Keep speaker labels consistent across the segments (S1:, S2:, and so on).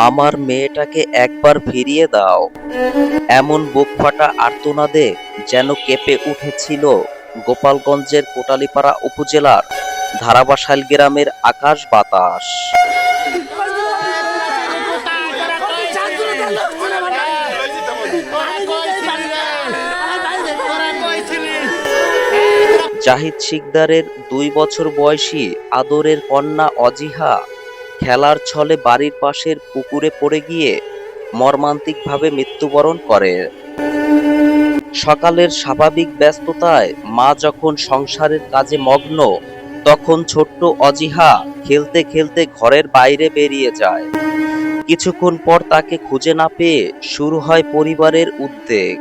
S1: আমার মেয়েটাকে একবার ফিরিয়ে দাও। এমন বুকফাটা আর্তনাদে যেন কেঁপে উঠেছিল গোপালগঞ্জের কোটালীপাড়া উপজেলার ধারাবাসাইল গ্রামের আকাশ বাতাস। জাহিদ শিকদারের ২ বছর বয়সী আদরের কন্যা অজিহা খেলার ছলে বাড়ির পাশের পুকুরে পড়ে গিয়ে মর্মান্তিকভাবে মৃত্যুবরণ করে। সকালের স্বাভাবিক ব্যস্ততায় মা যখন সংসারের কাজে মগ্ন, তখন ছোট্ট অজিহা খেলতে খেলতে ঘরের বাইরে বেরিয়ে যায়। কিছুক্ষণ পর তাকে খুঁজে না পেয়ে শুরু হয় পরিবারের উদ্বেগ।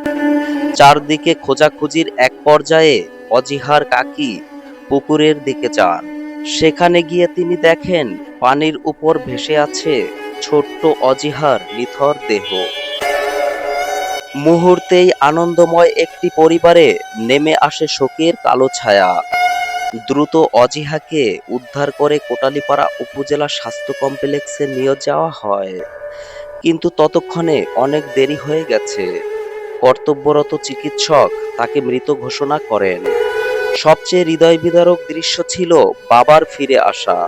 S1: চারদিকে খোঁজাখুঁজির এক পর্যায়ে অজিহার কাকি পুকুরের দিকে যান। সেখানে গিয়ে তিনি দেখেন পানির উপর ভেসে আছে ছোট্ট অজিহার নিথর দেহ। মুহূর্তেই আনন্দময় একটি পরিবারে নেমে আসে শোকের কালো ছায়া। দ্রুত অজিহাকে উদ্ধার করে কোটালীপাড়া উপজেলা স্বাস্থ্য কমপ্লেক্সে নিয়ে যাওয়া হয়, কিন্তু ততক্ষণে অনেক দেরি হয়ে গেছে। কর্তব্যরত চিকিৎসক তাকে মৃত ঘোষণা করেন। সবচেয়ে হৃদয় বিদারক দৃশ্য ছিল বাবার ফিরে আসা।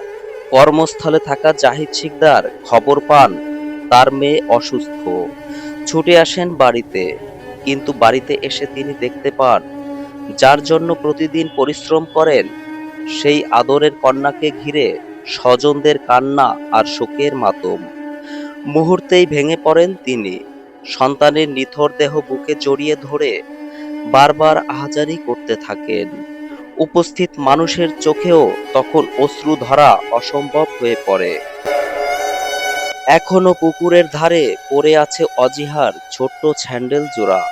S1: কর্মস্থলে থাকা জাহিদ শিকদার খবর পান তার মেয়ে অসুস্থ। ছুটে আসেন বাড়িতে, কিন্তু বাড়িতে এসে তিনি দেখতে পান যার জন্য প্রতিদিন পরিশ্রম করেন সেই আদরের কন্যাকে ঘিরে স্বজনদের কান্না আর শোকের মাতম। মুহূর্তেই ভেঙে পড়েন তিনি। সন্তানের নিথর দেহ বুকে জড়িয়ে ধরে বারবার আহাজারি করতে থাকেন। উপস্থিত মানুষের চোখেও তখন অশ্রু ধরা অসম্ভব হয়ে পড়ে। এখনো পুকুরের ধারে পড়ে আছে অজিহার ছোট্ট স্যান্ডেল জোড়া।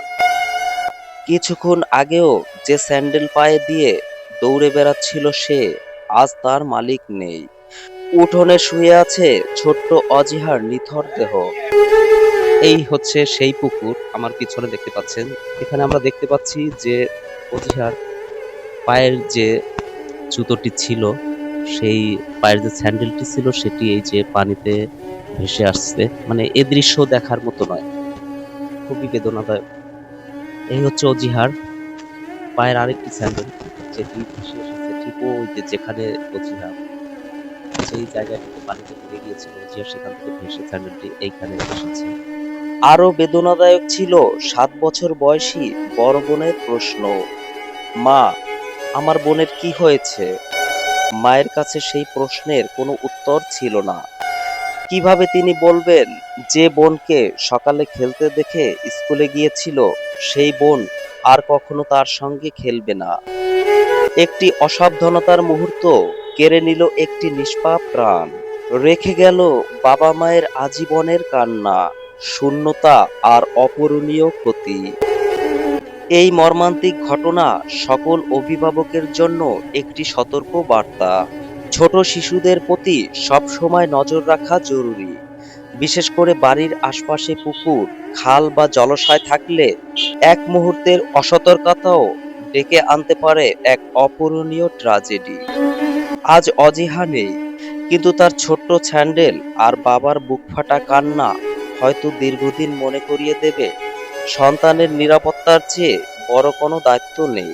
S1: কিছুক্ষণ আগেও যে স্যান্ডেল পায়ে দিয়ে দৌড়ে বেড়াচ্ছিল সে, আজ তার মালিক নেই। উঠোনে শুয়ে আছে ছোট্ট অজিহার নিথর দেহ। এই হচ্ছে সেই পুকুর আমার পিছনে দেখতে পাচ্ছেন। এখানে আমরা দেখতে পাচ্ছি যে অজিহার পায়ের যে জুতোটি ছিল, সেই পায়ের যে স্যান্ডেলটি ছিল সেটি এই যে পানিতে ভেসে আসছে। মানে এ দৃশ্য দেখার মতো নয়, খুবই বেদনাদায়ক। এই হচ্ছে অজিহার পায়ের আরেকটি স্যান্ডেল, যেটি ভেসে এসেছে ঠিক ওই যে যেখানে অজিহার সেই জায়গাটিতে পানিতে পড়ে গিয়েছিল, অজিহার সেখান থেকে ভেসে স্যান্ডেলটি এইখানে এসেছে। আরো বেদনাদায়ক ছিল ৭ বছর বয়সী বড় বোনের প্রশ্ন, মা, আমার বোনের কি হয়েছে? মায়ের কাছে সেই প্রশ্নের কোনো উত্তর ছিল না। কিভাবে তিনি বলবেন যে বোনকে সকালে খেলতে দেখে স্কুলে গিয়েছিল সেই বোন আর কখনো তার সঙ্গে খেলবে না? একটি অসাবধানতার মুহূর্ত কেড়ে নিল একটি নিষ্পাপ প্রাণ, রেখে গেল বাবা মায়ের আজীবনের কান্না, শূন্যতা আর অপূরণীয় ক্ষতি। এই মর্মান্তিক ঘটনা সকল অভিভাবকের জন্য একটি সতর্ক বার্তা। ছোট শিশুদের প্রতি সবসময় নজর রাখা জরুরি। বিশেষ করে বাড়ির আশপাশে পুকুর, খাল বা জলাশয় থাকলে এক মুহূর্তের অসতর্কতাও ডেকে আনতে পারে এক অপূরণীয় ট্র্যাজেডি। আজ অজিহা নেই, কিন্তু তার ছোট্ট স্যান্ডেল আর বাবার বুকফাটা কান্না হয়তো দীর্ঘদিন মনে করিয়ে দেবে সন্তানের নিরাপত্তার চেয়ে বড় কোনো দায়িত্ব নেই।